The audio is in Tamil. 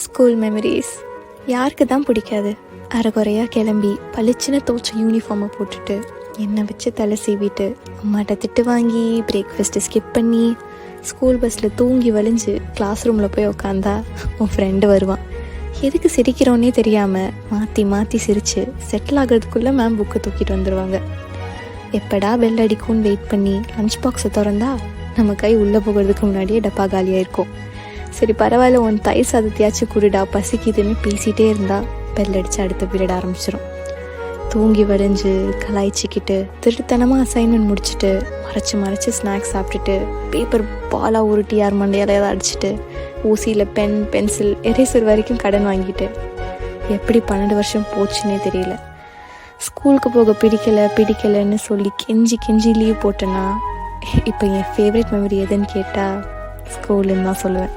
ஸ்கூல் மெமரிஸ் யாருக்கு தான் பிடிக்காது? அரைகுறையாக கிளம்பி பளிச்சுன்னு துவச்ச யூனிஃபார்மை போட்டுட்டு எண்ணெய் வச்சு தலை சீவிட்டு அம்மாட்ட திட்டு வாங்கி பிரேக்ஃபாஸ்ட்டு ஸ்கிப் பண்ணி ஸ்கூல் பஸ்ஸில் தூங்கி வலிஞ்சு கிளாஸ் ரூமில் போய் உக்காந்தா உன் ஃப்ரெண்டு வருவான். எதுக்கு சிரிக்கிறோன்னே தெரியாமல் மாற்றி மாற்றி சிரித்து செட்டில் ஆகிறதுக்குள்ளே மேம் புக்கை தூக்கிட்டு வந்துடுவாங்க. எப்படா பெல் அடிக்கும்னு வெயிட் பண்ணி லஞ்ச் பாக்ஸை திறந்தா நம்ம கை உள்ளே போகிறதுக்கு முன்னாடியே டப்பா காலியாக இருக்கும். சரி பரவாயில்ல, உன் தயிர் சாதத்தையாச்சும் குடுடா பசிக்குதுன்னு பேசிகிட்டே இருந்தால் பெல் அடித்து அடுத்த பீரியட் ஆரம்பிச்சிடும். தூங்கி வரைஞ்சி கலாய்ச்சிக்கிட்டு திருட்டுத்தனமாக அசைன்மெண்ட் முடிச்சுட்டு மறைச்சி ஸ்நாக்ஸ் சாப்பிட்டுட்டு பேப்பர் பாலாக உருட்டி யார் மண்டையால் ஏதாவது அடிச்சுட்டு ஊசியில் பென் பென்சில் எரேசர் வரைக்கும் கடன் வாங்கிட்டு எப்படி 12 வருஷம் போச்சுன்னே தெரியல. ஸ்கூலுக்கு போக பிடிக்கலைன்னு சொல்லி கெஞ்சி லீவ் போட்டேன்னா இப்போ என் ஃபேவரட் மெமரி எதுன்னு கேட்டால் ஸ்கூலுன்னு தான் சொல்லுவேன்.